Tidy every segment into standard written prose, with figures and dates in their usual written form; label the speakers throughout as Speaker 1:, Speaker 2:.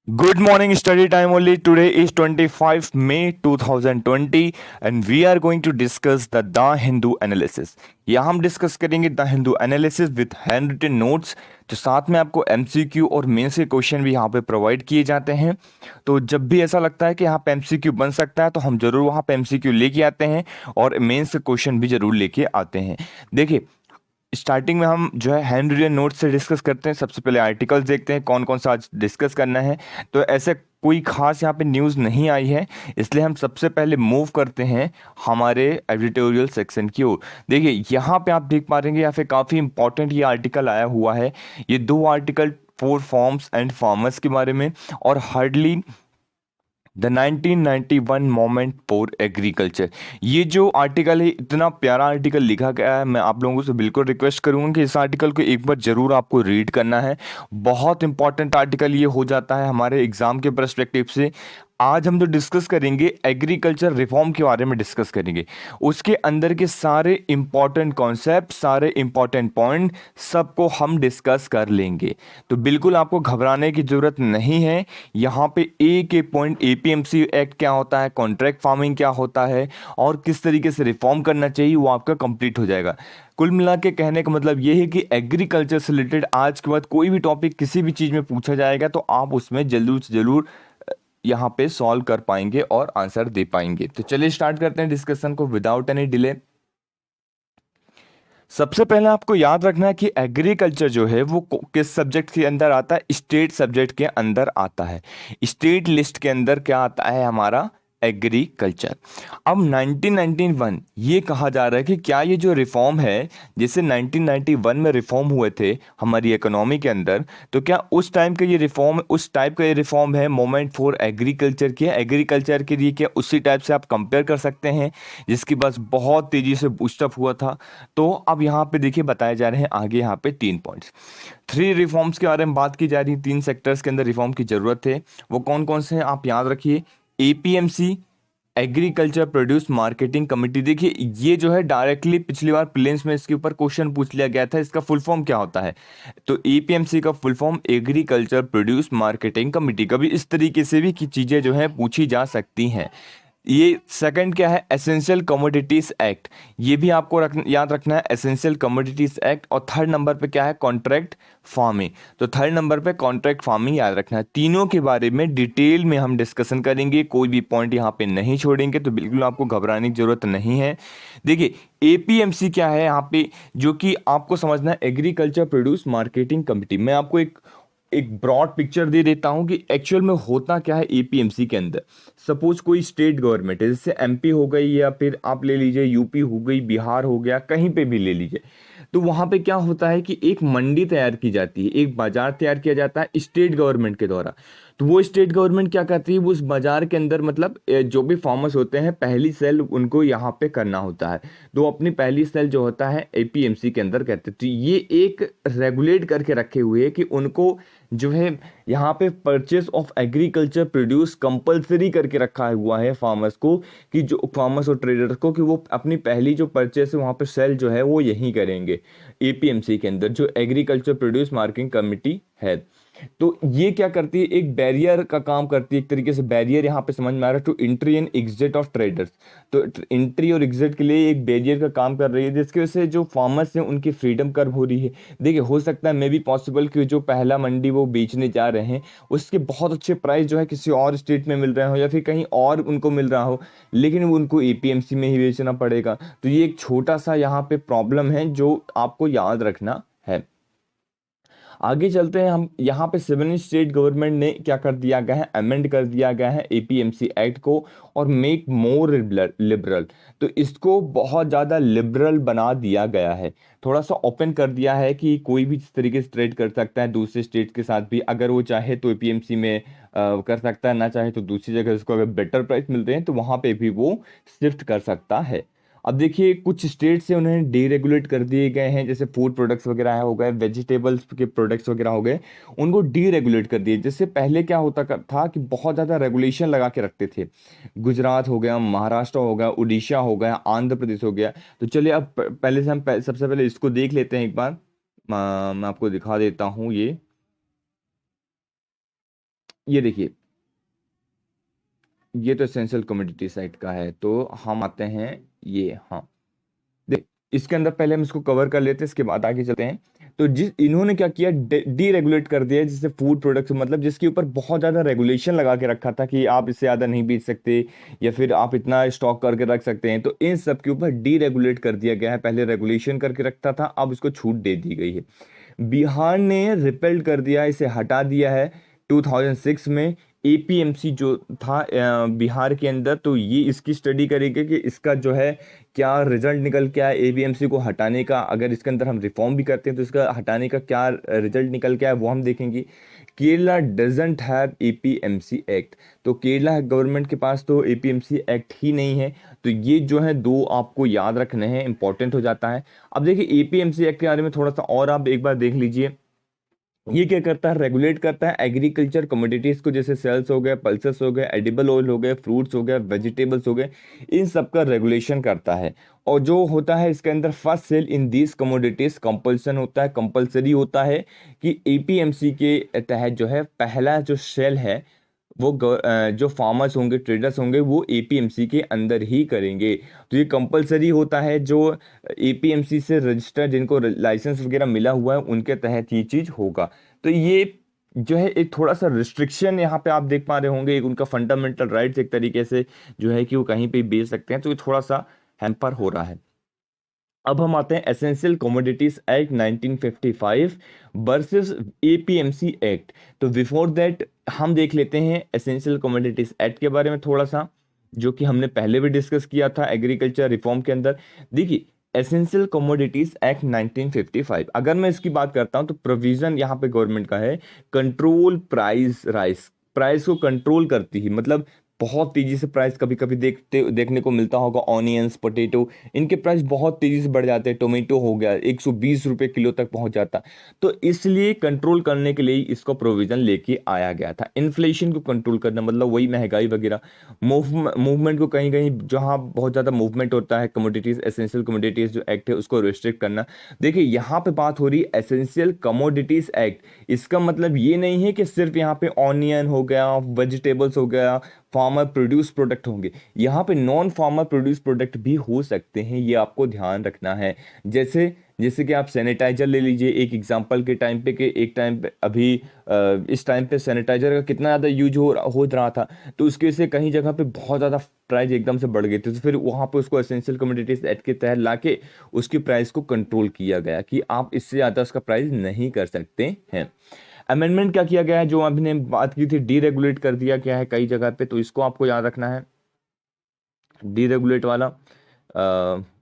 Speaker 1: Good morning, study time only. Today is 25 May 2020 and we are going to discuss the Hindu analysis. यहाँ हम discuss करेंगे the Hindu analysis with hand written notes. तो साथ में आपको MCQ और mains के क्वेश्चन भी यहाँ पे प्रोवाइड किए जाते हैं। तो जब भी ऐसा लगता है कि यहाँ पे एमसीक्यू बन सकता है तो हम जरूर वहाँ पे एमसीक्यू लेके आते हैं और मेंस के क्वेश्चन भी जरूर लेके आते हैं। देखिए, स्टार्टिंग में हम जो है हैंड रिटन नोट से डिस्कस करते हैं। सबसे पहले आर्टिकल्स देखते हैं कौन कौन सा आज डिस्कस करना है। तो ऐसे कोई खास यहाँ पे न्यूज़ नहीं आई है, इसलिए हम सबसे पहले मूव करते हैं हमारे एडिटोरियल सेक्शन की ओर। देखिए, यहाँ पे आप देख पा रहे हैं या फिर काफ़ी इंपॉर्टेंट ये आर्टिकल आया हुआ है। ये दो article for forms and farmers के बारे में और hardly the 1991 moment for agriculture. ये जो आर्टिकल है, इतना प्यारा आर्टिकल लिखा गया है। मैं आप लोगों से बिल्कुल रिक्वेस्ट करूंगा कि इस आर्टिकल को एक बार जरूर आपको रीड करना है। बहुत इंपॉर्टेंट आर्टिकल ये हो जाता है हमारे एग्जाम के पर्सपेक्टिव से। आज हम जो डिस्कस करेंगे एग्रीकल्चर रिफॉर्म के बारे में डिस्कस करेंगे। उसके अंदर के सारे इंपॉर्टेंट कॉन्सेप्ट, सारे इंपॉर्टेंट पॉइंट सबको हम डिस्कस कर लेंगे। तो बिल्कुल आपको घबराने की जरूरत नहीं है। यहाँ पे एक एक पॉइंट, एपीएमसी एक्ट क्या होता है, कॉन्ट्रैक्ट फार्मिंग क्या होता है और किस तरीके से रिफॉर्म करना चाहिए, वो आपका कंप्लीट हो जाएगा। कुल मिला के कहने का मतलब ये है कि एग्रीकल्चर से रिलेटेड आज के बाद कोई भी टॉपिक किसी भी चीज़ में पूछा जाएगा तो आप उसमें जल्दी से जरूर यहाँ पे सॉल्व कर पाएंगे और आंसर दे पाएंगे। तो चलिए स्टार्ट करते हैं डिस्कशन को विदाउट एनी डिले। सबसे पहले आपको याद रखना है कि एग्रीकल्चर जो है वो किस सब्जेक्ट के अंदर आता है, स्टेट सब्जेक्ट के अंदर आता है। स्टेट लिस्ट के अंदर क्या आता है हमारा, एग्रीकल्चर। अब 1991 ये कहा जा रहा है कि क्या ये जो रिफॉर्म है, जैसे 1991 में रिफॉर्म हुए थे हमारी इकोनॉमी के अंदर, तो क्या उस टाइम का ये रिफॉर्म, उस टाइप का ये रिफॉर्म है मोमेंट फॉर एग्रीकल्चर की, एग्रीकल्चर के लिए क्या उसी टाइप से आप कंपेयर कर सकते हैं जिसकी बस बहुत तेजी से बूस्टअप हुआ था। तो अब यहाँ पे देखिए बताए जा रहे हैं आगे यहाँ पे 3 पॉइंट्स। 3 रिफॉर्म्स के बारे में बात की जा रही है। 3 सेक्टर्स के अंदर रिफॉर्म की जरूरत है। वो कौन कौन से हैं आप याद रखिए। APMC, agriculture produce marketing committee. देखिए, ये जो है डायरेक्टली पिछली बार प्रीलिम्स में इसके ऊपर क्वेश्चन पूछ लिया गया था, इसका फुल फॉर्म क्या होता है। तो एपीएमसी का full form agriculture produce marketing committee. कभी इस तरीके से भी की चीजें जो है पूछी जा सकती हैं। ये सेकंड क्या है, एसेंशियल कमोडिटीज एक्ट। ये भी आपको याद रखना है, एसेंशियल कमोडिटीज एक्ट। और थर्ड नंबर पे क्या है, कॉन्ट्रैक्ट फार्मिंग। तो थर्ड नंबर पे कॉन्ट्रैक्ट फार्मिंग याद रखना है। तीनों के बारे में डिटेल में हम डिस्कशन करेंगे, कोई भी पॉइंट यहाँ पे नहीं छोड़ेंगे। तो बिल्कुल आपको घबराने की जरूरत नहीं है। देखिए, एपीएमसी क्या है यहाँ पे, जो कि आपको समझना है, एग्रीकल्चर प्रोड्यूस मार्केटिंग कमेटी। मैं आपको एक ब्रॉड पिक्चर दे देता हूं कि एक्चुअल में होता क्या है एपीएमसी के अंदर। सपोज कोई स्टेट गवर्नमेंट है, जैसे एमपी हो गई या फिर आप ले लीजिए यूपी हो गई, बिहार हो गया, कहीं पे भी ले लीजिए। तो वहां पे क्या होता है कि एक मंडी तैयार की जाती है, एक बाजार तैयार किया जाता है स्टेट गवर्नमेंट के द्वारा। तो वो स्टेट गवर्नमेंट क्या करती है, वो उस बाजार के अंदर मतलब जो भी फार्मर्स होते हैं पहली सेल उनको यहाँ पे करना होता है। तो अपनी पहली सेल जो होता है एपीएमसी के अंदर करते हैं। तो ये एक रेगुलेट करके रखे हुए है कि उनको जो है यहाँ पे purchase of agriculture produce compulsory करके रखा हुआ है फार्मर्स को, कि जो फार्मर्स और ट्रेडर्स को, कि वो अपनी पहली जो परचेस है वहाँ पे सेल जो है वो यही करेंगे एपीएमसी के अंदर, जो एग्रीकल्चर प्रोड्यूस मार्केटिंग कमेटी है। तो ये क्या करती है, एक बैरियर का काम करती है, एक तरीके से बैरियर यहाँ पे समझ में आ रहा है, to entry and exit of traders. तो एंट्री और एग्जिट के लिए एक बैरियर का काम कर रही है, जिसकी वजह से जो फार्मर्स हैं उनकी फ्रीडम कम हो रही है। देखिए, हो सकता है मे बी पॉसिबल कि जो पहला मंडी वो बेचने जा रहे हैं उसके बहुत अच्छे प्राइस जो है किसी और स्टेट में मिल रहे हो या फिर कहीं और उनको मिल रहा हो, लेकिन उनको एपीएमसी में ही बेचना पड़ेगा। तो ये एक छोटा सा यहाँ पे प्रॉब्लम है जो आपको याद रखना है। आगे चलते हैं हम। यहाँ पे 7 स्टेट गवर्नमेंट ने क्या कर दिया गया है, अमेंड कर दिया गया है एपीएमसी एक्ट को और मेक मोर लिबरल। तो इसको बहुत ज़्यादा लिबरल बना दिया गया है, थोड़ा सा ओपन कर दिया है कि कोई भी इस तरीके से ट्रेड कर सकता है दूसरे स्टेट के साथ भी। अगर वो चाहे तो एपीएमसी में कर सकता है, ना चाहे तो दूसरी जगह उसको अगर बेटर प्राइस मिलते हैं तो वहाँ पे भी वो शिफ्ट कर सकता है। अब देखिए, कुछ स्टेट से उन्हें डीरेगुलेट कर दिए गए हैं, जैसे फूड प्रोडक्ट्स वगैरह हो गए, वेजिटेबल्स के प्रोडक्ट्स वगैरह हो गए, उनको डीरेगुलेट कर दिए। जैसे पहले क्या होता था कि बहुत ज़्यादा रेगुलेशन लगा के रखते थे। गुजरात हो गया, महाराष्ट्र हो गया, उड़ीसा हो गया, आंध्र प्रदेश हो गया। तो चलिए अब पहले से हम सबसे पहले इसको देख लेते हैं एक बार। मैं आपको दिखा देता हूँ ये। ये देखिए, ये तो एसेंशियल कमोडिटी साइड का है, तो हम आते हैं ये, हाँ देख, इसके अंदर पहले हम इसको कवर कर लेते हैं, इसके बाद आगे चलते हैं। तो जिस इन्होंने क्या किया, डी रेगुलेट कर दिया, जिससे फूड प्रोडक्ट्स, मतलब जिसके ऊपर बहुत ज़्यादा रेगुलेशन लगा के रखा था कि आप इससे ज़्यादा नहीं बेच सकते या फिर आप इतना स्टॉक करके रख सकते हैं, तो इन सब के ऊपर डी रेगुलेट कर दिया गया है। पहले रेगुलेशन करके रखता था, अब इसको छूट दे दी गई है। बिहार ने रिपेल्ड कर दिया, इसे हटा दिया है 2006 में। एपीएमसी जो था बिहार के अंदर, तो ये इसकी स्टडी करेंगे कि इसका जो है क्या रिजल्ट निकल के आया एपीएमसी को हटाने का। अगर इसके अंदर हम रिफॉर्म भी करते हैं तो इसका हटाने का क्या रिजल्ट निकल के आया वो हम देखेंगे। Kerala doesn't have APMC act, तो केरला गवर्नमेंट के पास तो एपीएमसी एक्ट ही नहीं है। तो ये जो है दो आपको याद रखने हैं, इंपॉर्टेंट हो जाता है। अब देखिए एपीएमसी एक्ट के बारे में थोड़ा सा और आप एक बार देख लीजिए। ये क्या करता है, रेगुलेट करता है एग्रीकल्चर कमोडिटीज को, जैसे सेल्स हो गए, पल्सेस हो गए, एडिबल ऑयल हो गए, फ्रूट्स हो गए, वेजिटेबल्स हो गए, इन सब का रेगुलेशन करता है। और जो होता है इसके अंदर first sale in these commodities compulsion होता है, कंपल्सरी होता है कि एपीएमसी के तहत जो है पहला जो सेल है वो जो फार्मर्स होंगे, ट्रेडर्स होंगे, वो एपीएमसी के अंदर ही करेंगे। तो ये कंपलसरी होता है, जो एपीएमसी से रजिस्टर जिनको लाइसेंस वगैरह मिला हुआ है उनके तहत ये चीज़ होगा। तो ये जो है एक थोड़ा सा रिस्ट्रिक्शन यहाँ पे आप देख पा रहे होंगे, एक उनका फंडामेंटल राइट्स एक तरीके से जो है कि वो कहीं पे बेच सकते हैं, तो ये थोड़ा सा हैम्पर हो रहा है। अब हम आते हैं essential commodities act 1955 versus APMC act. तो बिफोर दैट हम देख लेते हैं एसेंशियल कमोडिटीज एक्ट के बारे में थोड़ा सा, जो कि हमने पहले भी डिस्कस किया था एग्रीकल्चर रिफॉर्म के अंदर। देखिए एसेंशियल कमोडिटीज एक्ट 1955, अगर मैं इसकी बात करता हूं तो प्रोविजन यहाँ पे गवर्नमेंट का है, कंट्रोल प्राइस राइस, प्राइस को कंट्रोल करती है, मतलब बहुत तेजी से प्राइस कभी कभी देखने को मिलता होगा। ऑनियंस, पोटैटो, इनके प्राइस बहुत तेजी से बढ़ जाते हैं। टोमेटो हो गया 120 रुपए किलो तक पहुंच जाता। तो इसलिए कंट्रोल करने के लिए इसको प्रोविजन लेके आया गया था। इन्फ्लेशन को कंट्रोल करना, मतलब वही महंगाई वगैरह, मूवमेंट को कहीं कहीं जहां बहुत ज्यादा मूवमेंट होता है कमोडिटीज, एसेंशियल कमोडिटीज जो एक्ट है उसको रिस्ट्रिक्ट करना। देखिए यहाँ पे बात हो रही है एसेंशियल कमोडिटीज एक्ट, इसका मतलब ये नहीं है कि सिर्फ यहाँ पे ऑनियन हो गया, वेजिटेबल्स हो गया, फार्मर प्रोड्यूस प्रोडक्ट होंगे। यहाँ पे नॉन फार्मर प्रोड्यूस प्रोडक्ट भी हो सकते हैं, ये आपको ध्यान रखना है। जैसे जैसे कि आप सैनिटाइजर ले लीजिए एक एग्जांपल के टाइम पे, कि एक टाइम पे अभी इस टाइम पे सैनिटाइजर का कितना ज़्यादा यूज हो रहा था, तो उसके से कहीं जगह पे बहुत ज़्यादा प्राइस एकदम से बढ़ गई थी। तो फिर वहाँ पे उसको एसेंशियल कमोडिटीज एक्ट के तहत लाके उसकी प्राइस को कंट्रोल किया गया कि आप इससे ज़्यादा उसका प्राइस नहीं कर सकते हैं। अमेंडमेंट क्या किया गया है, जो अभी ने बात की थी, डीरेगुलेट कर दिया गया है कई जगह पे, तो इसको आपको याद रखना है। डीरेगुलेट वाला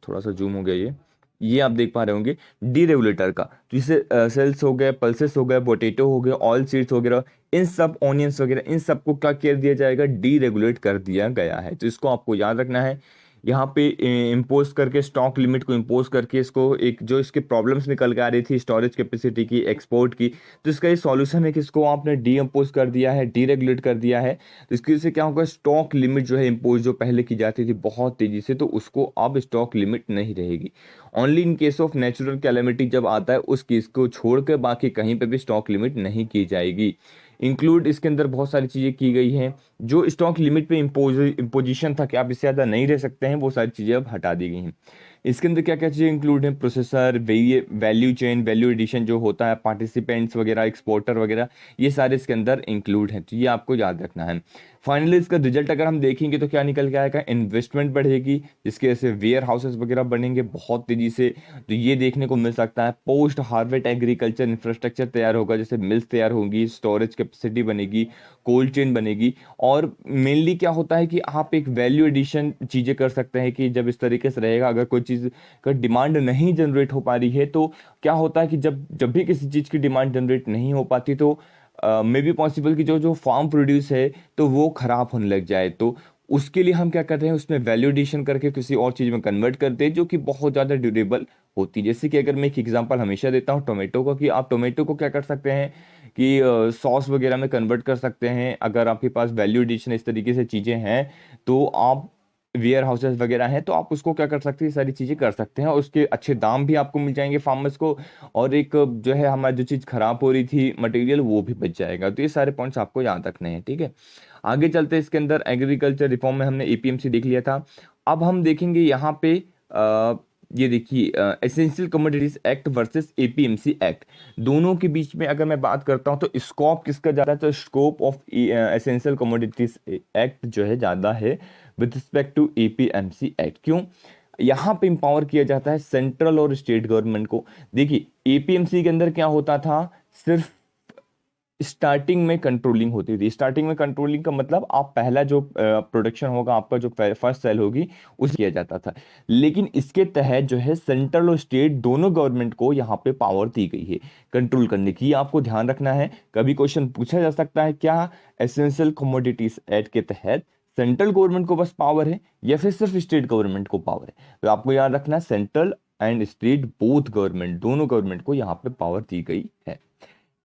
Speaker 1: थोड़ा सा जूम हो गया, ये आप देख पा रहे होंगे डीरेगुलेटर का। तो इसे सेल्स हो गए, पल्सेस हो गए, पोटैटो हो गए, ऑयल सीड्स वगैरह, इन सब ऑनियंस वगैरह, इन सबको क्या कर दिया जाएगा, डीरेगुलेट कर दिया गया है। तो इसको आपको याद रखना है। यहाँ पे इम्पोज करके, स्टॉक लिमिट को इम्पोज करके, इसको एक जो इसके प्रॉब्लम्स निकल के आ रही थी स्टोरेज कैपेसिटी की, एक्सपोर्ट की, तो इसका ये सॉल्यूशन है कि इसको आपने डी इम्पोज कर दिया है, डीरेगुलेट कर दिया है। तो इसकी से क्या होगा, स्टॉक लिमिट जो है इम्पोज जो पहले की जाती थी बहुत तेजी से, तो उसको अब स्टॉक लिमिट नहीं रहेगी। Only in case of natural calamity जब आता है उस केस को छोड़कर बाकी कहीं पे भी स्टॉक लिमिट नहीं की जाएगी। इंक्लूड इसके अंदर बहुत सारी चीज़ें की गई हैं, जो स्टॉक लिमिट पे इम्पोजिशन था कि आप इससे ज़्यादा नहीं रह सकते हैं, वो सारी चीज़ें अब हटा दी गई हैं। इसके अंदर क्या क्या चीज़ें इंक्लूड हैं, processor, value chain, value addition जो होता है, पार्टिसिपेंट्स वगैरह, एक्सपोर्टर वगैरह, ये सारे इसके अंदर इंक्लूड हैं। तो ये आपको याद रखना है। फाइनली इसका रिजल्ट अगर हम देखेंगे तो क्या निकल के आएगा, इन्वेस्टमेंट बढ़ेगी, जिसके वजह से वेयर हाउसेस वगैरह बनेंगे बहुत तेजी से। तो ये देखने को मिल सकता है। पोस्ट हार्वेस्ट एग्रीकल्चर इंफ्रास्ट्रक्चर तैयार होगा, जैसे मिल्स तैयार होंगी, स्टोरेज कैपेसिटी बनेगी, कोल्ड चेन बनेगी। और मेनली क्या होता है कि आप एक वैल्यू एडिशन चीज़ें कर सकते हैं कि जब इस तरीके से रहेगा, अगर कोई चीज़ का डिमांड नहीं जनरेट हो पा रही है, तो क्या होता है कि जब जब भी किसी चीज़ की डिमांड जनरेट नहीं हो पाती, तो मे बी पॉसिबल कि जो जो फार्म प्रोड्यूस है तो वो ख़राब होने लग जाए। तो उसके लिए हम क्या करते हैं, उसमें वैल्यू एडिशन करके किसी और चीज़ में कन्वर्ट करते हैं जो कि बहुत ज़्यादा ड्यूरेबल होती है। जैसे कि अगर मैं एक एग्जांपल हमेशा देता हूँ टोमेटो का, कि आप टोमेटो को क्या कर सकते हैं कि सॉस वगैरह में कन्वर्ट कर सकते हैं। अगर आपके पास वैल्यू एडिशन इस तरीके से चीज़ें हैं, तो आप वेयर हाउसेस वगैरह हैं, तो आप उसको क्या कर सकते हैं, सारी चीज़ें कर सकते हैं और उसके अच्छे दाम भी आपको मिल जाएंगे फार्मर्स को, और एक जो है हमारी जो चीज़ खराब हो रही थी मटेरियल वो भी बच जाएगा। तो ये सारे पॉइंट्स आपको याद रखने हैं, ठीक है। आगे चलते हैं, इसके अंदर एग्रीकल्चर रिफॉर्म में हमने एपीएमसी देख लिया था। अब हम देखेंगे यहाँ पे ये देखिए essential commodities act versus APMC act, दोनों के बीच में अगर मैं बात करता हूँ तो स्कोप किसका ज़्यादा है, तो scope of essential commodities act जो है ज़्यादा है with respect to APMC act. क्यों? यहाँ पे इंपावर किया जाता है सेंट्रल और स्टेट गवर्नमेंट को। देखिए एपीएमसी के अंदर क्या होता था, सिर्फ स्टार्टिंग में कंट्रोलिंग होती थी। स्टार्टिंग में कंट्रोलिंग का मतलब आप पहला जो प्रोडक्शन होगा आपका, जो फर्स्ट सेल होगी उस किया जाता था। लेकिन इसके तहत जो है सेंट्रल और स्टेट दोनों गवर्नमेंट को यहाँ पे पावर दी गई है कंट्रोल करने की। आपको ध्यान रखना है, कभी क्वेश्चन पूछा जा सकता है क्या एसेंशियल कमोडिटीज एक्ट के तहत सेंट्रल गवर्नमेंट को बस पावर है या फिर सिर्फ स्टेट गवर्नमेंट को पावर है। तो आपको याद रखना है central and state both government, दोनों गवर्नमेंट को यहाँ पे पावर दी गई है।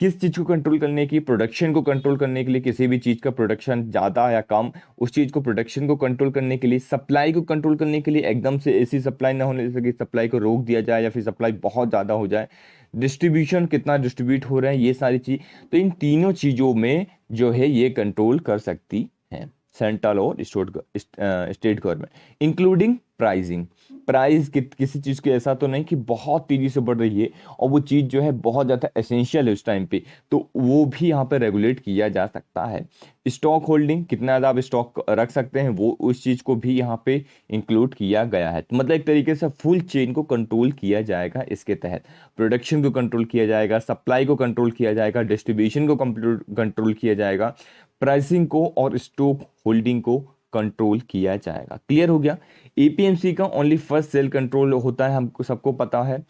Speaker 1: किस चीज को कंट्रोल करने की, प्रोडक्शन को कंट्रोल करने के लिए, किसी भी चीज का प्रोडक्शन ज्यादा या कम, उस चीज को प्रोडक्शन को कंट्रोल करने के लिए, सप्लाई को कंट्रोल करने के लिए, एकदम से ऐसी सप्लाई ना होने जैसे कि सप्लाई को रोक दिया जाए या फिर सप्लाई बहुत ज्यादा हो जाए, डिस्ट्रीब्यूशन कितना डिस्ट्रीब्यूट हो रहा है, ये सारी चीज। तो इन तीनों चीजों में जो है ये कंट्रोल कर सकती है सेंट्रल और state government, including pricing. Price किसी चीज़ की ऐसा तो नहीं कि बहुत तेजी से बढ़ रही है और वो चीज़ जो है बहुत ज़्यादा एसेंशियल है उस टाइम पे, तो वो भी यहाँ पे रेगुलेट किया जा सकता है। स्टॉक होल्डिंग, कितना ज़्यादा आप स्टॉक रख सकते हैं, वो उस चीज़ को भी यहाँ पे इंक्लूड किया गया है। तो मतलब एक तरीके से फुल चेन को कंट्रोल किया जाएगा इसके तहत। प्रोडक्शन को कंट्रोल किया जाएगा, सप्लाई को कंट्रोल किया जाएगा, डिस्ट्रीब्यूशन को कंट्रोल किया जाएगा, प्राइसिंग को और स्टॉक होल्डिंग को कंट्रोल किया जाएगा। क्लियर हो गया? एपीएमसी का ओनली फर्स्ट सेल कंट्रोल होता है, हमको सबको पता है।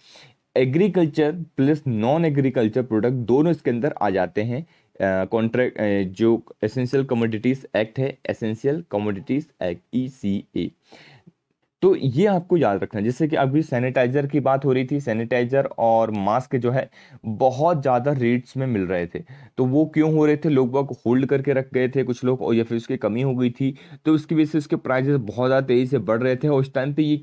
Speaker 1: Agriculture plus non agriculture product दोनों इसके अंदर आ जाते हैं। कॉन्ट्रैक्ट जो एसेंशियल कमोडिटीज एक्ट है, एसेंशियल कमोडिटीज एक्ट ECA, तो ये आपको याद रखना है। जैसे कि अभी सैनिटाइजर की बात हो रही थी, सैनिटाइजर और मास्क जो है बहुत ज़्यादा रेट्स में मिल रहे थे। तो वो क्यों हो रहे थे, लोग बाग होल्ड करके रख गए थे कुछ लोग, और या फिर उसकी कमी हो गई थी, तो उसकी वजह से उसके प्राइसेस बहुत ज़्यादा तेज़ी से बढ़ रहे थे। और उस टाइम पे ये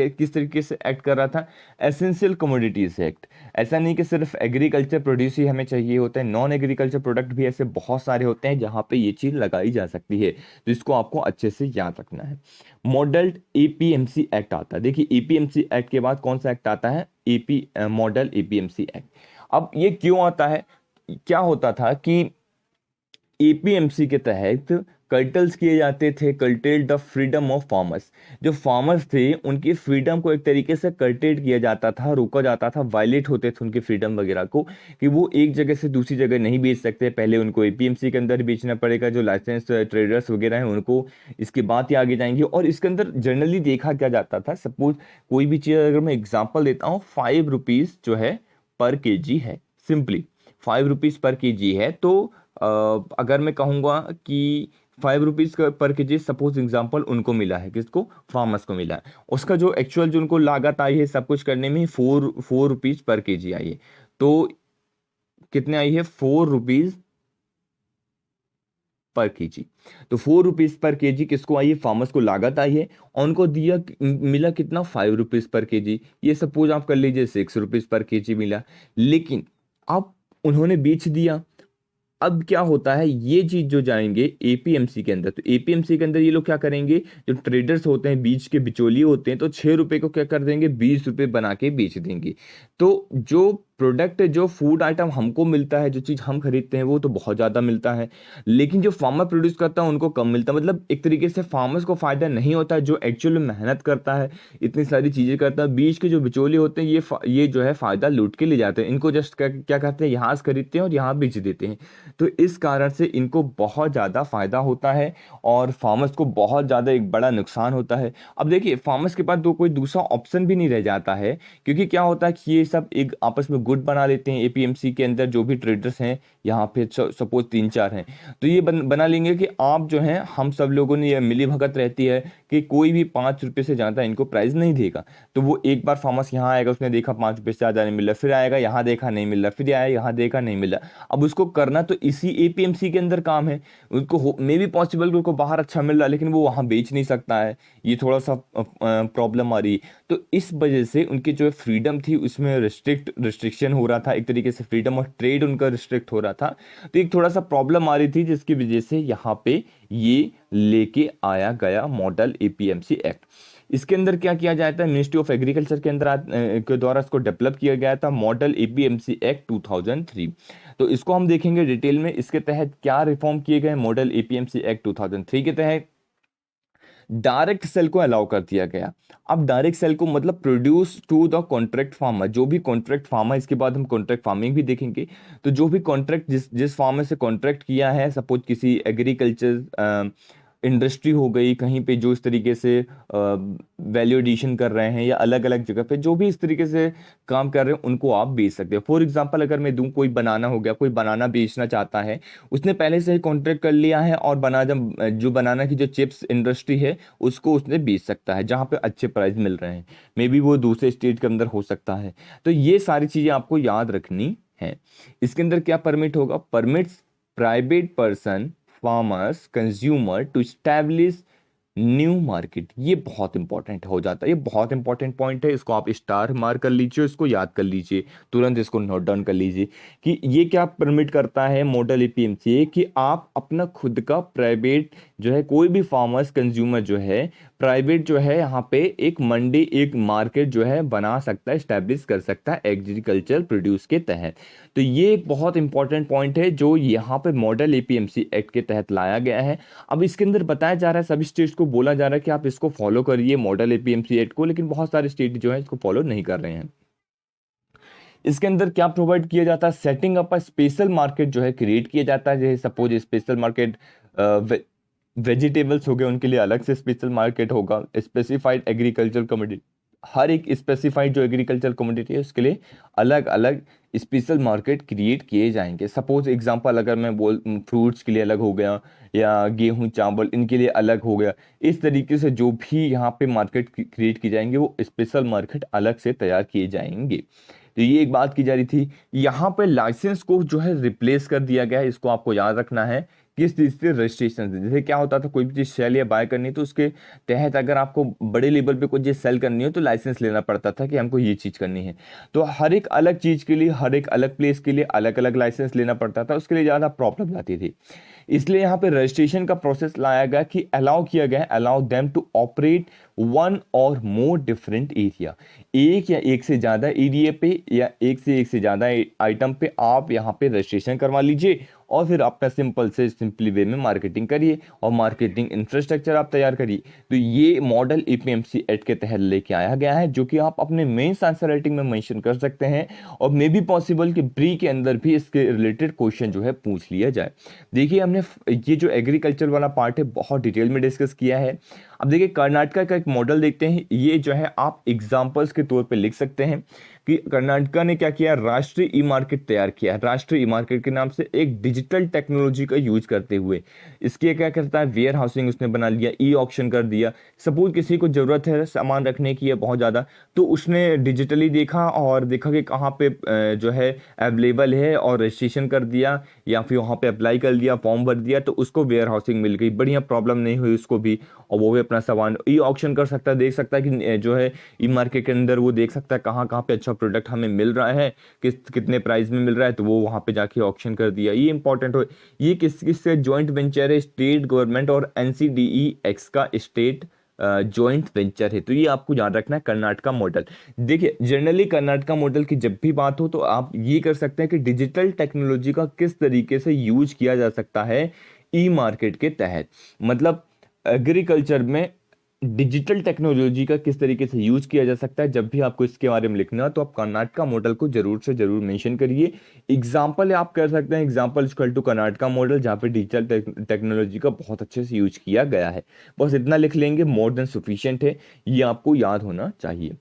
Speaker 1: किस तरीके से एक्ट कर रहा था, एसेंशियल कमोडिटीज एक्ट। ऐसा नहीं कि सिर्फ एग्रीकल्चर प्रोड्यूस ही हमें चाहिए होता है, नॉन एग्रीकल्चर प्रोडक्ट भी ऐसे बहुत सारे होते हैं जहाँ पे ये चीज़ लगाई जा सकती है। तो इसको आपको अच्छे से याद रखना है। मॉडल एपीएमसी एक्ट आता है। देखिए एपीएमसी एक्ट के बाद कौन सा एक्ट आता है, मॉडल एपीएमसी एक्ट। अब ये क्यों आता है, क्या होता था कि एपीएमसी के तहत कर्टल्स किए जाते थे, cartel the freedom of farmers. जो फार्मर्स थे उनकी फ्रीडम को एक तरीके से कर्टेल किया जाता था, रोका जाता था, वायलेट होते थे उनकी फ्रीडम वगैरह को, कि वो एक जगह से दूसरी जगह नहीं बेच सकते। पहले उनको एपीएमसी के अंदर बेचना पड़ेगा, जो लाइसेंस ट्रेडर्स वगैरह हैं उनको, इसके बाद ही आगे जाएंगे। और इसके अंदर जनरली देखा क्या जाता था, सपोज कोई भी चीज़ अगर मैं एग्जाम्पल देता हूँ, 5 रुपीज़ जो है पर केजी है, सिंपली 5 रुपीज़ पर केजी है, तो अगर मैं कहूँगा कि 5 रुपीज़ पर केजी सपोज एग्जाम्पल उनको मिला है, किसको, फार्मर्स को मिला है, उसका जो एक्चुअल जो उनको लागत आई है सब कुछ करने में 4 रुपीज़ पर केजी आई है। तो कितने आई है, 4 रुपीज़ पर केजी। तो 4 रुपीज़ पर केजी किसको आई है, फार्मर्स को लागत आई है, और उनको दिया मिला कितना, 5 रुपीज़ पर केजी। ये सपोज आप कर लीजिए 6 रुपीज़ पर केजी मिला, लेकिन अब उन्होंने बेच दिया। अब क्या होता है, ये चीज जो जाएंगे एपीएमसी के अंदर, तो एपीएमसी के अंदर ये लोग क्या करेंगे, जो ट्रेडर्स होते हैं, बीच के बिचौलिए होते हैं, तो 6 रुपए को क्या कर देंगे, 20 रुपए बना के बेच देंगे। तो जो प्रोडक्ट, जो फूड आइटम हमको मिलता है, जो चीज़ हम खरीदते हैं, वो तो बहुत ज़्यादा मिलता है, लेकिन जो फार्मर प्रोड्यूस करता है उनको कम मिलता है। मतलब एक तरीके से फार्मर्स को फायदा नहीं होता है, जो एक्चुअल में मेहनत करता है, इतनी सारी चीज़ें करता है। बीच के जो बिचौलिए होते हैं ये जो है फ़ायदा लूट के ले जाते हैं, इनको जस्ट क्या करते हैं, यहाँ से खरीदते हैं और यहाँ बेच देते हैं। तो इस कारण से इनको बहुत ज़्यादा फ़ायदा होता है और फार्मर्स को बहुत ज़्यादा एक बड़ा नुकसान होता है। अब देखिए फार्मर्स के पास कोई दूसरा ऑप्शन भी नहीं रह जाता है, क्योंकि क्या होता है कि ये सब एक आपस में गुट बना लेते हैं। एपीएमसी के अंदर जो भी ट्रेडर्स हैं, यहाँ पे सपोज 3-4 हैं, तो ये बना लेंगे कि आप जो हैं, हम सब लोगों ने ये मिली भगत रहती है कि कोई भी 5 रुपये से ज़्यादा इनको प्राइस नहीं देगा। तो वो एक बार फार्मर्स यहाँ आएगा, उसने देखा 5 रुपये से ज़्यादा नहीं मिल रहा, फिर आएगा यहाँ देखा नहीं मिल रहा, फिर आया यहाँ देखा नहीं मिल रहा। अब उसको करना तो इसी एपीएमसी के अंदर काम है। उनको मे बी पॉसिबल कि उनको बाहर अच्छा मिल रहा है लेकिन वो वहाँ बेच नहीं सकता है, ये थोड़ा सा प्रॉब्लम आ रही है। तो इस वजह से उनकी जो फ्रीडम थी उसमें रिस्ट्रिक्शन हो रहा था, एक तरीके से फ्रीडम ऑफ ट्रेड उनका रिस्ट्रिक्ट हो रहा था। तो एक थोड़ा सा प्रॉब्लम आ रही थी जिसकी वजह से यहाँ पे ये लेके आया गया मॉडल एपीएमसी एक्ट। इसके अंदर क्या किया जाता है, मिनिस्ट्री ऑफ एग्रीकल्चर के अंदर के द्वारा इसको डेवलप किया गया था, मॉडल एपीएमसी एक्ट 2003। तो इसको हम देखेंगे डिटेल में, इसके तहत क्या रिफॉर्म किए गए। मॉडल एपीएमसी एक्ट 2003 के तहत डायरेक्ट सेल को अलाउ कर दिया गया। अब डायरेक्ट सेल को मतलब produce to the contract farmer, जो भी कॉन्ट्रैक्ट फार्मर, इसके बाद हम कॉन्ट्रैक्ट फार्मिंग भी देखेंगे। तो जो भी कॉन्ट्रैक्ट जिस फार्मर से कॉन्ट्रैक्ट किया है, सपोज किसी एग्रीकल्चर इंडस्ट्री हो गई कहीं पे जो इस तरीके से वैल्यू एडिशन कर रहे हैं, या अलग अलग जगह पे जो भी इस तरीके से काम कर रहे हैं, उनको आप बेच सकते हो। फॉर एग्जांपल अगर मैं दूं, कोई बनाना हो गया, कोई बनाना बेचना चाहता है, उसने पहले से ही कॉन्ट्रैक्ट कर लिया है और जो बनाना की जो चिप्स इंडस्ट्री है उसको उसने बेच सकता है जहाँ पे अच्छे प्राइस मिल रहे हैं, मे बी वो दूसरे स्टेट के अंदर हो सकता है। तो ये सारी चीज़ें आपको याद रखनी है। इसके अंदर क्या परमिट होगा, permits private person farmers consumer to establish new market. ये बहुत इंपॉर्टेंट हो जाता है, ये बहुत इंपॉर्टेंट पॉइंट है, इसको आप स्टार मार्क कर लीजिए, इसको याद कर लीजिए, तुरंत इसको नोट डाउन कर लीजिए कि ये क्या परमिट करता है मॉडल एपीएमसी, कि आप अपना खुद का प्राइवेट जो है, कोई भी फार्मर्स कंज्यूमर जो है प्राइवेट जो है यहाँ पे एक मंडी, एक मार्केट जो है बना सकता है, स्टैब्लिश कर सकता है एग्रीकल्चर प्रोड्यूस के तहत। तो ये एक बहुत इंपॉर्टेंट पॉइंट है जो यहाँ पे मॉडल एपीएमसी एक्ट के तहत लाया गया है। अब इसके अंदर बताया जा रहा है, सभी स्टेट्स को बोला जा रहा है कि आप इसको फॉलो करिए मॉडल एपीएमसी एक्ट को, लेकिन बहुत सारे स्टेट जो है इसको फॉलो नहीं कर रहे हैं। इसके अंदर क्या प्रोवाइड किया जाता है, setting up a special market जो है क्रिएट किया जाता है। जैसे सपोज स्पेशल मार्केट वेजिटेबल्स हो गए, उनके लिए अलग से स्पेशल मार्केट होगा। स्पेसिफाइड एग्रीकल्चर कमोडिटी, हर एक स्पेसिफाइड जो एग्रीकल्चर कमोडिटी है उसके लिए अलग अलग स्पेशल मार्केट क्रिएट किए जाएंगे। सपोज एग्जांपल अगर मैं फ्रूट्स के लिए अलग हो गया, या गेहूं चावल इनके लिए अलग हो गया, इस तरीके से जो भी यहाँ पे मार्केट क्रिएट की जाएंगे वो स्पेशल मार्केट अलग से तैयार किए जाएंगे। तो ये एक बात की जा रही थी। यहाँ पे लाइसेंस को जो है रिप्लेस कर दिया गया है, इसको आपको याद रखना है। किस चीज़ से, रजिस्ट्रेशन से। जैसे क्या होता था, कोई भी चीज़ सेल या बाय करनी तो उसके तहत अगर आपको बड़े लेवल पे कोई चीज़ सेल करनी हो तो लाइसेंस लेना पड़ता था कि हमको ये चीज़ करनी है। तो हर एक अलग चीज़ के लिए, हर एक अलग प्लेस के लिए अलग अलग लाइसेंस लेना पड़ता था, उसके लिए ज़्यादा प्रॉब्लम आती थी। इसलिए यहाँ पे रजिस्ट्रेशन का प्रोसेस लाया गया कि अलाउ किया गया, allow them to operate one और मोर डिफरेंट एरिया। एक या एक से ज़्यादा एरिया पे या एक से ज़्यादा आइटम पे आप यहाँ पे रजिस्ट्रेशन करवा लीजिए और फिर अपना सिंपली वे में मार्केटिंग करिए और मार्केटिंग इंफ्रास्ट्रक्चर आप तैयार करिए। तो ये मॉडल एपीएमसी एक्ट के तहत लेके आया गया है, जो कि आप अपने मेंस आंसर राइटिंग में मेंशन कर सकते हैं, और मे बी पॉसिबल कि प्री के अंदर भी इसके रिलेटेड क्वेश्चन जो है पूछ लिया जाए। देखिए हमने ये जो एग्रीकल्चर वाला पार्ट है बहुत डिटेल में डिस्कस किया है। अब देखिए कर्नाटका का एक मॉडल देखते हैं, ये जो है आप एग्जाम्पल्स के तौर पे लिख सकते हैं कि कर्नाटका ने क्या किया, राष्ट्रीय ई मार्केट तैयार किया। राष्ट्रीय ई मार्केट के नाम से एक डिजिटल टेक्नोलॉजी का यूज करते हुए इसके क्या करता है, वेयर हाउसिंग उसने बना लिया, ई ऑक्शन कर दिया। सपोज किसी को जरूरत है सामान रखने की है बहुत ज़्यादा, तो उसने डिजिटली देखा और देखा कि कहाँ पे जो है अवेलेबल है और रजिस्ट्रेशन कर दिया, या फिर वहाँ पे अप्लाई कर दिया, फॉर्म भर दिया, तो उसको वेयर हाउसिंग मिल गई, बढ़िया, प्रॉब्लम नहीं हुई उसको भी, और वो भी अपना सामान ई ऑक्शन कर सकता है, देख सकता है कि जो है ई मार्केट के अंदर वो देख सकता है कहाँ कहाँ पे अच्छा प्रोडक्ट हमें मिल रहा है, कितने प्राइस में मिल रहा है, तो वो वहाँ पे जाके ऑक्शन कर दिया। ये इंपॉर्टेंट हो, ये किससे जॉइंट वेंचर है, स्टेट गवर्नमेंट और NCDE-X का स्टेट जॉइंट वेंचर है। तो ये आपको याद रखना है कर्नाटका मॉडल। देखिए जनरली कर्नाटका मॉडल की जब भी बात हो तो आप ये कर सकते हैं कि डिजिटल टेक्नोलॉजी का किस तरीके से यूज किया जा सकता है ई मार्केट के तहत, मतलब एग्रीकल्चर में डिजिटल टेक्नोलॉजी का किस तरीके से यूज किया जा सकता है। जब भी आपको इसके बारे में लिखना तो आप कर्नाटका मॉडल को जरूर से जरूर मेंशन करिए। एग्जाम्पल आप कर सकते हैं, example equal to Karnataka model, जहाँ पे डिजिटल टेक्नोलॉजी का बहुत अच्छे से यूज किया गया है। बस इतना लिख लेंगे, मोर देन सफिशिएंट है, ये आपको याद होना चाहिए।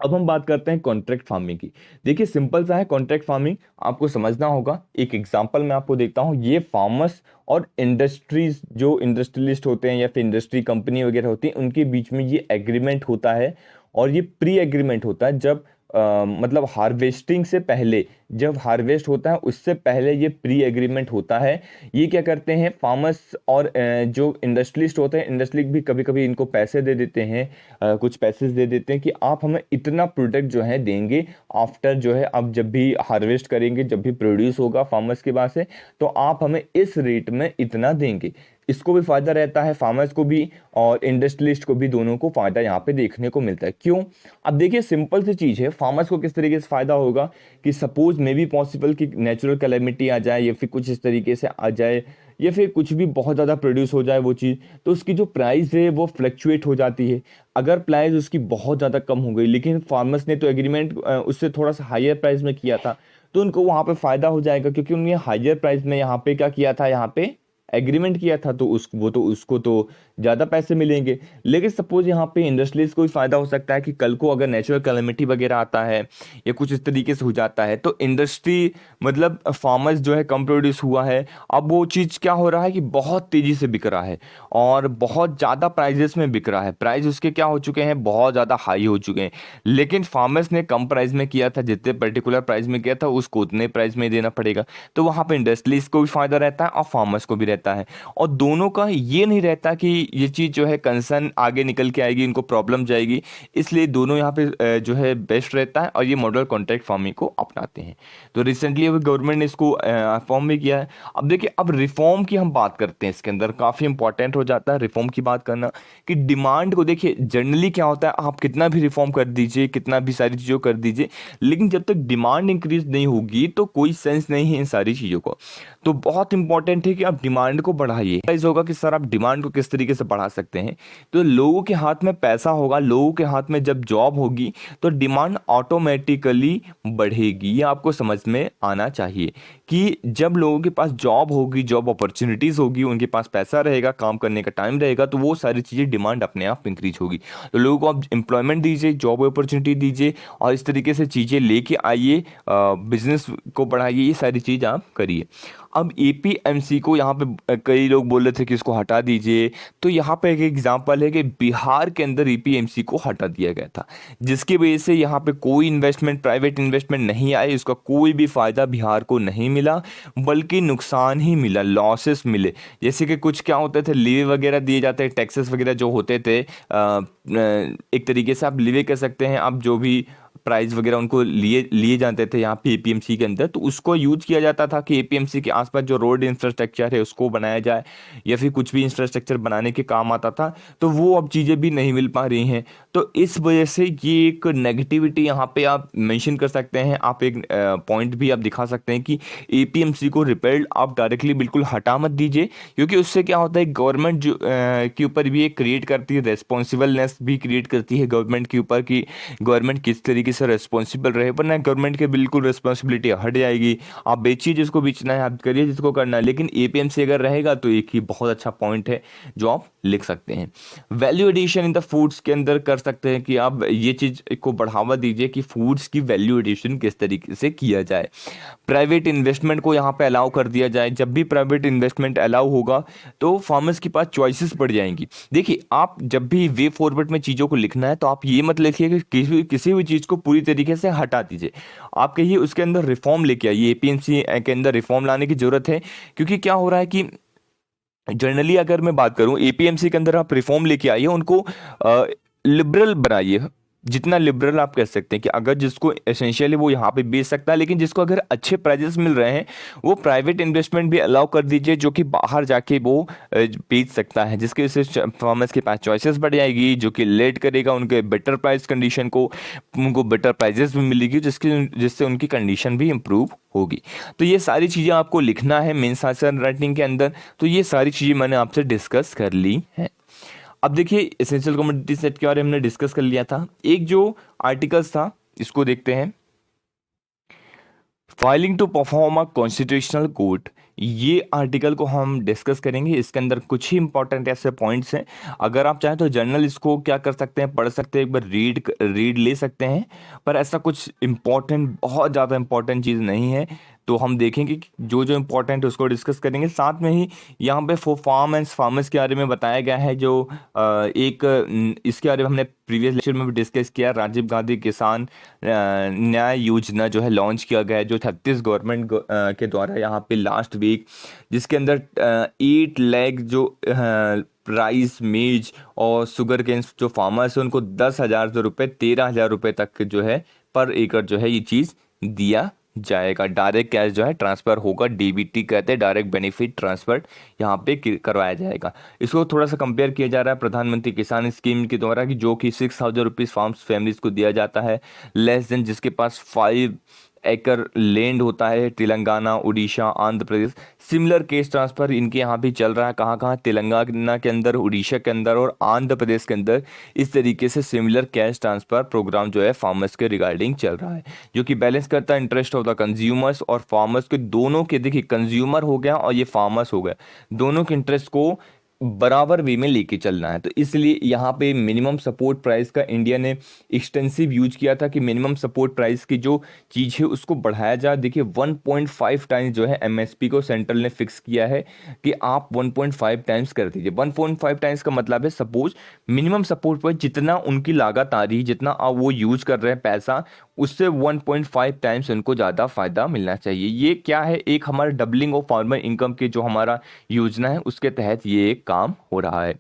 Speaker 1: अब हम बात करते हैं कॉन्ट्रैक्ट फार्मिंग की। देखिए सिंपल सा है कॉन्ट्रैक्ट फार्मिंग, आपको समझना होगा। एक एग्जांपल मैं आपको देखता हूँ। ये फार्मर्स और इंडस्ट्रीज, जो इंडस्ट्रियलिस्ट होते हैं या फिर इंडस्ट्री कंपनी वगैरह होती है, उनके बीच में ये एग्रीमेंट होता है। और ये प्री एग्रीमेंट होता है जब मतलब हार्वेस्टिंग से पहले, जब हार्वेस्ट होता है उससे पहले ये प्री एग्रीमेंट होता है। ये क्या करते हैं फार्मर्स और जो इंडस्ट्रियलिस्ट होते हैं, इंडस्ट्री भी कभी कभी इनको पैसे दे देते हैं, कुछ पैसे दे देते हैं कि आप हमें इतना प्रोडक्ट जो है देंगे आफ्टर जो है, आप जब भी हार्वेस्ट करेंगे, जब भी प्रोड्यूस होगा फार्मर्स के पास से, तो आप हमें इस रेट में इतना देंगे। इसको भी फायदा रहता है, फार्मर्स को भी और इंडस्ट्रियलिस्ट को भी, दोनों को फायदा यहाँ पे देखने को मिलता है। क्यों? अब देखिए सिंपल सी चीज है, फार्मर्स को किस तरीके से फायदा होगा कि सपोज मे बी पॉसिबल कि नेचुरल कैलेमिटी आ जाए या फिर कुछ इस तरीके से आ जाए, या फिर कुछ भी बहुत ज़्यादा प्रोड्यूस हो जाए वो चीज़, तो उसकी जो प्राइस है वो फ्लक्चुएट हो जाती है। अगर प्राइस उसकी बहुत ज़्यादा कम हो गई, लेकिन फार्मर्स ने तो एग्रीमेंट उससे थोड़ा सा हायर प्राइस में किया था, तो उनको वहाँ पे फ़ायदा हो जाएगा, क्योंकि उन्होंने हायर प्राइस में यहाँ पे क्या किया था, यहाँ पे एग्रीमेंट किया था, तो उसको तो ज़्यादा पैसे मिलेंगे। लेकिन सपोज यहाँ पे इंडस्ट्रीज को भी फायदा हो सकता है कि कल को अगर नेचुरल कैलेमिटी वगैरह आता है या कुछ इस तरीके से हो जाता है, तो इंडस्ट्री मतलब फार्मर्स जो है कम प्रोड्यूस हुआ है, अब वो चीज़ क्या हो रहा है कि बहुत तेज़ी से बिक रहा है और बहुत ज़्यादा प्राइजेस में बिक रहा है, प्राइस उसके क्या हो चुके हैं, बहुत ज़्यादा हाई हो चुके हैं। लेकिन फार्मर्स ने कम प्राइस में किया था, जितने पर्टिकुलर प्राइस में किया था उसको उतने प्राइस में देना पड़ेगा, तो वहाँ पर इंडस्ट्रीज को भी फायदा रहता है और फार्मर्स को भी रहता है। और दोनों का ये नहीं रहता कि ये चीज़ जो है कंसर्न आगे निकल के आएगी, इनको प्रॉब्लम जाएगी, इसलिए दोनों यहाँ पे जो है बेस्ट रहता है और ये मॉडल कॉन्ट्रैक्ट फार्मिंग को अपनाते हैं। तो रिसेंटली अभी गवर्नमेंट ने इसको फॉर्म भी किया है। अब देखिए, अब रिफॉर्म की हम बात करते हैं, इसके अंदर काफ़ी इंपॉर्टेंट हो जाता है रिफॉर्म की बात करना, कि डिमांड को देखिए जनरली क्या होता है, आप कितना भी रिफॉर्म कर दीजिए, कितना भी सारी चीज़ों कर दीजिए, लेकिन जब तक डिमांड इंक्रीज नहीं होगी तो कोई सेंस नहीं है इन सारी चीज़ों को। तो बहुत इंपॉर्टेंट है कि आप डिमांड को बढ़ाइए। ऐसा होगा कि सर आप डिमांड को किस तरीके से बढ़ा सकते हैं, तो लोगों के हाथ में पैसा होगा, लोगों के हाथ में जब जॉब होगी तो डिमांड ऑटोमेटिकली बढ़ेगी। ये आपको समझ में आना चाहिए कि जब लोगों के पास जॉब होगी, जॉब अपॉर्चुनिटीज़ होगी, उनके पास पैसा रहेगा, काम करने का टाइम रहेगा, तो वो सारी चीज़ें डिमांड अपने आप इंक्रीज होगी। तो लोगों को आप एम्प्लॉयमेंट दीजिए, जॉब अपॉर्चुनिटी दीजिए और इस तरीके से चीज़ें लेके आइए, बिजनेस को बढ़ाइए, ये सारी चीज़ आप करिए। अब एपीएमसी को यहाँ पे कई लोग बोल रहे थे कि इसको हटा दीजिए, तो यहाँ पे एक एग्जांपल है कि बिहार के अंदर एपीएमसी को हटा दिया गया था, जिसकी वजह से यहाँ पे कोई इन्वेस्टमेंट, प्राइवेट इन्वेस्टमेंट नहीं आए, इसका कोई भी फायदा बिहार को नहीं मिला, बल्कि नुकसान ही मिला, लॉसेस मिले। जैसे कि कुछ क्या होते थे, लीवे वगैरह दिए जाते हैं, टैक्सेस वगैरह जो होते थे, एक तरीके से आप लीवे कह सकते हैं, आप जो भी प्राइस वगैरह उनको लिए लिए जाते थे यहाँ पे एपीएमसी के अंदर, तो उसको यूज किया जाता था कि एपीएमसी के आसपास जो रोड इंफ्रास्ट्रक्चर है उसको बनाया जाए, या फिर कुछ भी इंफ्रास्ट्रक्चर बनाने के काम आता था, तो वो अब चीज़ें भी नहीं मिल पा रही हैं। तो इस वजह से ये एक नेगेटिविटी यहाँ पे आप मेंशन कर सकते हैं, आप एक पॉइंट भी आप दिखा सकते हैं कि एपीएमसी को रिपेल्ड आप डायरेक्टली बिल्कुल हटा मत दीजिए, क्योंकि उससे क्या होता है, गवर्नमेंट जो के ऊपर भी एक क्रिएट करती है, रेस्पॉन्सिबलनेस भी क्रिएट करती है गवर्नमेंट के ऊपर कि गवर्नमेंट किस तरीके से रेस्पॉन्सिबल रहे, वरना गवर्नमेंट के बिल्कुल रेस्पॉन्सिबिलिटी हट जाएगी। आप बेचिए जिसको बेचना है, आप करिए जिसको करना है, लेकिन एपीएमसी अगर रहेगा तो एक ही बहुत अच्छा पॉइंट है जो आप लिख सकते हैं। Value addition in the foods के अंदर कर सकते हैं कि आप ये चीज़ को बढ़ावा दीजिए कि फूड्स की वैल्यू एडिशन किस तरीके से किया जाए। प्राइवेट इन्वेस्टमेंट को यहाँ पे अलाउ कर दिया जाए, जब भी प्राइवेट इन्वेस्टमेंट अलाउ होगा तो फार्मर्स के पास चॉइसेस बढ़ जाएंगी। देखिए, आप जब भी वे फॉरवर्ड में चीज़ों को लिखना है तो आप ये मत लिखिए कि किसी भी चीज़ को पूरी तरीके से हटा दीजिए, आप कहिए उसके अंदर रिफॉर्म लेके आइए, एपीएमसी के अंदर रिफॉर्म लाने की जरूरत है। क्योंकि क्या हो रहा है कि जनरली अगर मैं बात करूं, एपीएमसी के अंदर आप रिफॉर्म लेके आइए, उनको लिबरल बनाइए, जितना लिबरल आप कह सकते हैं कि अगर जिसको एसेंशियली वो यहाँ पे बेच सकता है, लेकिन जिसको अगर अच्छे प्राइजेस मिल रहे हैं वो प्राइवेट इन्वेस्टमेंट भी अलाउ कर दीजिए, जो कि बाहर जाके वो बेच सकता है, जिसके वजह से फार्मर्स के पास चॉइसेस बढ़ जाएगी, जो कि लेट करेगा उनके बेटर प्राइस कंडीशन को, उनको बेटर प्राइजेस भी मिलेगी, जिससे उनकी कंडीशन भी इम्प्रूव होगी। तो ये सारी चीज़ें आपको लिखना है मेंस आंसर राइटिंग के अंदर। तो ये सारी चीज़ें मैंने आपसे डिस्कस कर ली हैं। अब देखिए, एसेंशियल कमोडिटी सेट के बारे में हमने डिस्कस कर लिया था। एक जो आर्टिकल्स था इसको देखते हैं। Filing to perform a constitutional court, ये आर्टिकल को हम डिस्कस करेंगे। इसके अंदर कुछ ही इंपॉर्टेंट ऐसे पॉइंट्स हैं, अगर आप चाहें तो जर्नल इसको क्या कर सकते हैं, पढ़ सकते हैं, एक बार रीड ले सकते हैं, पर ऐसा कुछ इम्पोर्टेंट, बहुत ज़्यादा इम्पोर्टेंट चीज़ नहीं है। तो हम देखेंगे कि जो जो इम्पोर्टेंट है उसको डिस्कस करेंगे। साथ में ही यहाँ पे फार्मर्स के बारे में बताया गया है, जो इसके बारे में हमने प्रीवियस लेक्चर में भी डिस्कस किया। राजीव गांधी किसान न्याय योजना जो है लॉन्च किया गया है, जो छत्तीस गवर्नमेंट के द्वारा यहाँ पे लास्ट वीक, जिसके अंदर 8 लाख जो राइस, मेज और शुगर केन जो फार्मर्स हैं उनको 10,000 रुपये, 13,000 रुपये तक जो है पर एकड़ जो है ये चीज़ दिया जाएगा। डायरेक्ट कैश जो है ट्रांसफर होगा, डीबीटी कहते हैं, डायरेक्ट बेनिफिट ट्रांसफर यहाँ पे करवाया जाएगा। इसको थोड़ा सा कंपेयर किया जा रहा है प्रधानमंत्री किसान स्कीम के द्वारा, कि जो कि 6,000 रुपीज़ फार्म्स फैमिलीज को दिया जाता है, लेस देन जिसके पास 5 एकड़ लैंड होता है, Telangana, Orissa, Andhra Pradesh. Similar case transfer इनके यहाँ भी चल रहा है, कहाँ कहाँ, तेलंगाना के अंदर, उड़ीसा के अंदर और आंध्र प्रदेश के अंदर। इस तरीके से सिमिलर कैश ट्रांसफर प्रोग्राम जो है फार्मर्स के रिगार्डिंग चल रहा है, जो कि बैलेंस करता है इंटरेस्ट ऑफ द कंज्यूमर्स और फार्मर्स के दोनों के। देखिए, कंज्यूमर हो गया और ये फार्मर्स हो गया, दोनों के इंटरेस्ट को बराबर वे में लेके चलना है। तो इसलिए यहाँ पे मिनिमम सपोर्ट प्राइस का इंडिया ने एक्सटेंसिव यूज किया था, कि मिनिमम सपोर्ट प्राइस की जो चीज़ है उसको बढ़ाया जाए। देखिए 1.5 टाइम्स जो है एमएसपी को सेंट्रल ने फिक्स किया है, कि आप 1.5 टाइम्स कर दीजिए। 1.5 टाइम्स का मतलब है, सपोज मिनिमम सपोर्ट प्राइस जितना उनकी लागत आ रही है, जितना आप वो यूज कर रहे हैं पैसा, उससे 1.5 टाइम्स उनको ज़्यादा फायदा मिलना चाहिए। ये क्या है, एक हमारा डबलिंग ऑफ फार्मर इनकम की जो हमारा योजना है उसके तहत ये एक काम हो रहा है।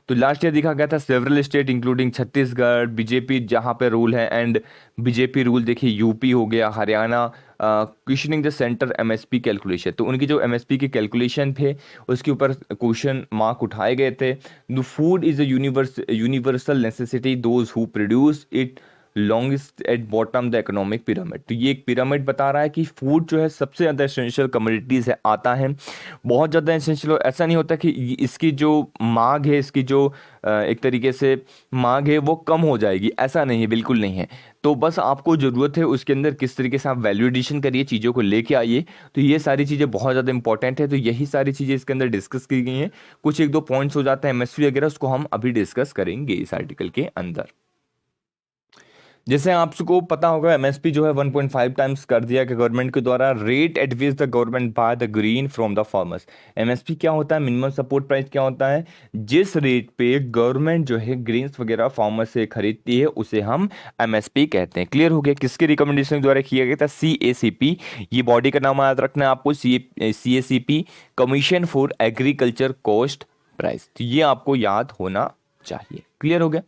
Speaker 1: तो लास्ट ईयर देखा गया था several state including Chhattisgarh, BJP जहाँ पे रूल है, एंड बीजेपी रूल देखिए यूपी हो गया, Haryana, questioning the centre MSP calculation. तो उनकी जो एमएसपी के कैलकुलेशन थे उसके ऊपर क्वेश्चन मार्क उठाए गए थे। The food is a universal necessity, those who produce it longest at bottom the economic pyramid. तो ये एक पिरामिड बता रहा है कि फूड जो है सबसे ज़्यादा एसेंशियल कमोडिटीज़ है, आता है बहुत ज़्यादा एसेंशियल। ऐसा नहीं होता कि इसकी जो मांग है, इसकी जो एक तरीके से मांग है वो कम हो जाएगी, ऐसा नहीं है, बिल्कुल नहीं है। तो बस आपको ज़रूरत है उसके अंदर किस तरीके से आप वैल्यू एडिशन करिए, चीज़ों को लेके आइए। तो ये सारी चीज़ें बहुत ज़्यादा इंपॉर्टेंट है। तो यही सारी चीज़ें इसके अंदर डिस्कस की गई हैं। कुछ एक दो पॉइंट्स हो जाते हैं एमएसपी वगैरह, उसको हम अभी डिस्कस करेंगे इस आर्टिकल के अंदर। जैसे आपको पता होगा एमएसपी जो है 1.5 टाइम्स कर दिया कि गवर्नमेंट के द्वारा, rate at which the government by the green from the farmers. MSP क्या होता है, मिनिमम सपोर्ट प्राइस क्या होता है, जिस रेट पे गवर्नमेंट जो है ग्रीन्स वगैरह फार्मर से खरीदती है उसे हम एमएसपी कहते हैं। क्लियर हो गया, किसके रिकमेंडेशन द्वारा किया गया था, सीएसीपी। ये बॉडी का नाम याद रखना है आपको, CACP, commission for agriculture cost price. तो ये आपको याद होना चाहिए। क्लियर हो गया।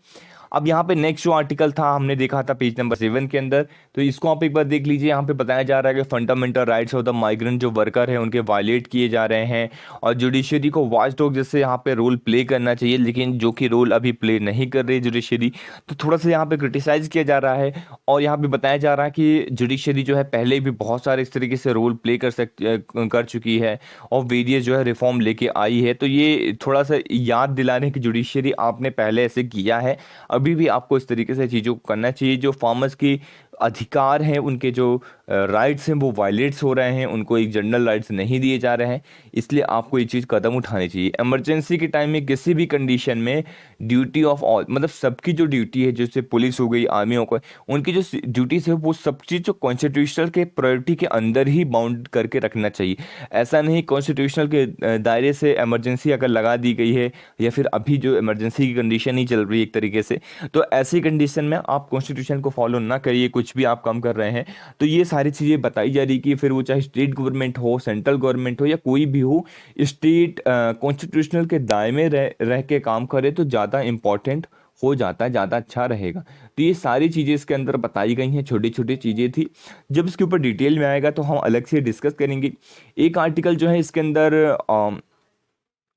Speaker 1: अब यहाँ पे नेक्स्ट जो आर्टिकल था हमने देखा था पेज नंबर 7 के अंदर, तो इसको आप एक बार देख लीजिए। यहाँ पे बताया जा रहा है कि fundamental rights of the migrant जो वर्कर है उनके वायलेट किए जा रहे हैं, और जुडिशरी को वॉचडॉग जैसे यहाँ पे रोल प्ले करना चाहिए, लेकिन जो कि रोल अभी प्ले नहीं कर रही जुडिशरी, तो थोड़ा सा यहाँ पे क्रिटिसाइज किया जा रहा है। और यहाँ पे बताया जा रहा है कि जुडिशरी जो है पहले भी बहुत सारे इस तरीके से रोल प्ले कर चुकी है और वेरियस जो है रिफॉर्म लेके आई है। तो ये थोड़ा सा याद दिला रहे हैं कि जुडिशरी आपने पहले ऐसे किया है, अभी भी आपको इस तरीके से चीज़ों को करना चाहिए। जो फार्मर्स की अधिकार हैं, उनके जो राइट्स हैं वो वायलेट्स हो रहे हैं, उनको एक जनरल राइट्स नहीं दिए जा रहे हैं, इसलिए आपको ये चीज़ कदम उठानी चाहिए। इमरजेंसी के टाइम में किसी भी कंडीशन में ड्यूटी ऑफ ऑल, मतलब सबकी जो ड्यूटी है, जैसे पुलिस हो गई, आर्मी हो गई, उनकी जो ड्यूटीज है वो सब चीज़ जो कॉन्स्टिट्यूशनल के प्रायोरिटी के अंदर ही बाउंड करके रखना चाहिए। ऐसा नहीं कॉन्स्टिट्यूशनल के दायरे से इमरजेंसी अगर लगा दी गई है, या फिर अभी जो इमरजेंसी की कंडीशन ही चल रही है एक तरीके से, तो ऐसी कंडीशन में आप कॉन्स्टिट्यूशन को फॉलो ना करिए, कुछ भी आप काम कर रहे हैं। तो ये सारी चीज़ें बताई जा रही कि फिर वो चाहे स्टेट गवर्नमेंट हो, सेंट्रल गवर्नमेंट हो, या कोई भी हो, स्टेट कॉन्स्टिट्यूशनल के दायरे में रह के काम करे तो ज़्यादा इंपॉर्टेंट हो जाता है, ज़्यादा अच्छा रहेगा। तो ये सारी चीज़ें इसके अंदर बताई गई हैं, छोटी छोटी चीज़ें थी। जब इसके ऊपर डिटेल में आएगा तो हम अलग से डिस्कस करेंगे। एक आर्टिकल जो है इसके अंदर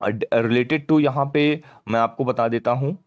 Speaker 1: रिलेटेड टू, यहाँ पे मैं आपको बता देता हूँ,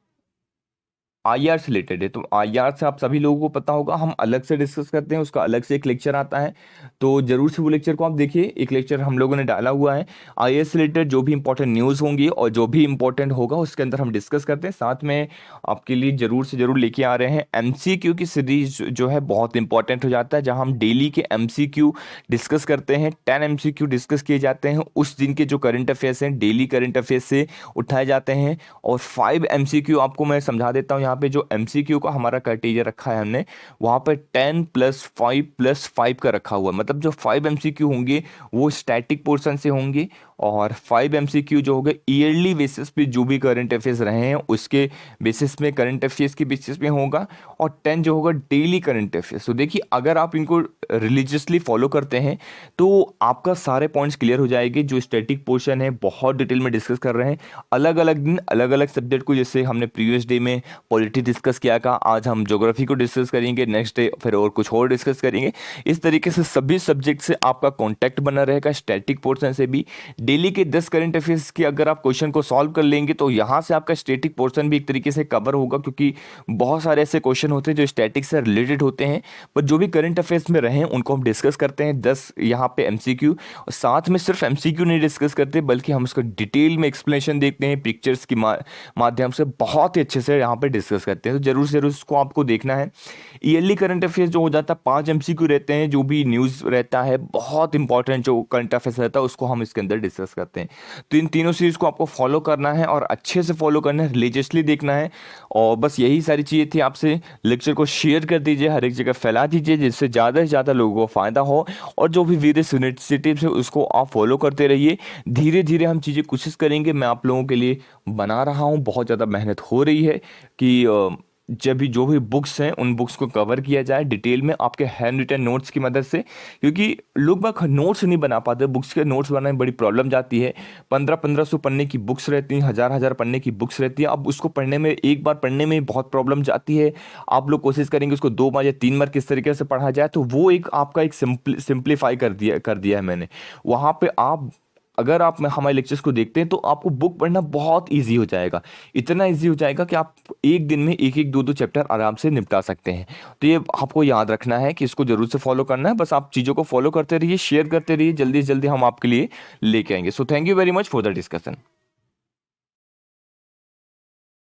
Speaker 1: आईआर से रिलेटेड है, तो आईआर से आप सभी लोगों को पता होगा, हम अलग से डिस्कस करते हैं, उसका अलग से एक लेक्चर आता है, तो जरूर से वो लेक्चर को आप देखिए। एक लेक्चर हम लोगों ने डाला हुआ है आईआर से रिलेटेड, जो भी इंपॉर्टेंट न्यूज़ होंगी और जो भी इंपॉर्टेंट होगा उसके अंदर हम डिस्कस करते हैं। साथ में आपके लिए जरूर से जरूर लेके आ रहे हैं एमसीक्यू की सीरीज, जो है बहुत इंपॉर्टेंट हो जाता है, जहां हम डेली के एमसीक्यू डिस्कस करते हैं। 10 एमसीक्यू डिस्कस किए जाते हैं, उस दिन के जो करंट अफेयर्स हैं डेली करंट अफेयर्स से उठाए जाते हैं। और 5 एमसीक्यू आपको मैं समझा देता हूँ। यहाँ पे जो एमसीक्यू का हमारा क्राइटेरिया रखा है हमने, वहाँ पे 10 + 5 का रखा हुआ है। मतलब जो 5 एमसीक्यू होंगे वो स्टैटिक पोर्शन से होंगे, और 5 एमसीक्यू जो होंगे ईयरली बेसिस पे जो भी करंट अफेयर्स रहे हैं उसके बेसिस में, करंट अफेयर्स के बेसिस पे होगा। और 10 जो होगा डेली करंट अफेयर्स। तो देखिए, अगर आप इनको रिलीजियसली फॉलो करते हैं तो आपका सारे पॉइंट्स क्लियर हो जाएंगे। जो स्टैटिक पोर्शन है बहुत डिटेल में डिस्कस कर रहे हैं, अलग अलग दिन अलग अलग सब्जेक्ट को, जैसे हमने प्रीवियस डे में पॉलिटी डिस्कस किया था, आज हम ज्योग्राफी को डिस्कस करेंगे, नेक्स्ट डे फिर और कुछ और डिस्कस करेंगे। इस तरीके से सभी सब्जेक्ट से आपका कॉन्टैक्ट बना रहेगा, स्टैटिक पोर्शन से भी। डेली के 10 करंट अफेयर्स के अगर आप क्वेश्चन को सॉल्व कर लेंगे तो यहाँ से आपका स्टैटिक पोर्शन भी एक तरीके से कवर होगा, क्योंकि बहुत सारे ऐसे क्वेश्चन होते हैं जो स्टैटिक से रिलेटेड होते हैं, पर जो भी करंट अफेयर्स में रहे उनको हम डिस्कस करते हैं। 10 यहाँ पे एमसीक्यू, साथ में सिर्फ एमसीक्यू नहीं डिस्कस करते बल्कि हम उसका डिटेल में एक्सप्लेनेशन देखते हैं, पिक्चर्स की माध्यम से बहुत ही अच्छे से यहाँ पे डिस्कस करते हैं। तो जरूर से जरूर उसको आपको देखना है। ईयरली करंट अफेयर्स जो हो जाता है 5 एमसीक्यू रहते हैं, जो भी न्यूज़ रहता है बहुत इंपॉर्टेंट जो करंट अफेयर्स रहता है उसको हम इसके अंदर डिस्कस करते हैं। तो इन तीनों सीरीज को आपको फॉलो करना है और अच्छे से फॉलो करना है, रिलीजियसली देखना है। और बस यही सारी चीज़ें थी आपसे। लेक्चर को शेयर कर दीजिए, हर एक जगह फैला दीजिए, जिससे ज़्यादा से ज़्यादा लोगों को फ़ायदा हो। और जो भी वेरियस इनिशिएटिव्स है उसको आप फॉलो करते रहिए। धीरे धीरे हम चीज़ें कोशिश करेंगे, मैं आप लोगों के लिए बना रहा हूँ, बहुत ज़्यादा मेहनत हो रही है कि जब भी जो भी बुक्स हैं उन बुक्स को कवर किया जाए डिटेल में आपके हैंड रिटन नोट्स की मदद से, क्योंकि लोग बाग नोट्स नहीं बना पाते। बुक्स के नोट्स बनाने में बड़ी प्रॉब्लम जाती है। 1500 पन्ने की बुक्स रहती हैं, हजार पन्ने की बुक्स रहती है। अब उसको पढ़ने में, एक बार पढ़ने में बहुत प्रॉब्लम जाती है। आप लोग कोशिश करेंगे उसको 2 बार या 3 बार किस तरीके से पढ़ा जाए, तो वो एक आपका एक सिंप्लीफाई कर दिया है मैंने। वहाँ पे आप, अगर आप हमारे लेक्चर्स को देखते हैं तो आपको बुक पढ़ना बहुत इजी हो जाएगा। इतना इजी हो जाएगा कि आप एक दिन में एक एक दो दो चैप्टर आराम से निपटा सकते हैं। तो ये आपको याद रखना है कि इसको जरूर से फॉलो करना है। बस आप चीज़ों को फॉलो करते रहिए, शेयर करते रहिए, जल्दी से जल्दी हम आपके लिए लेके आएंगे। So thank you very much for the discussion.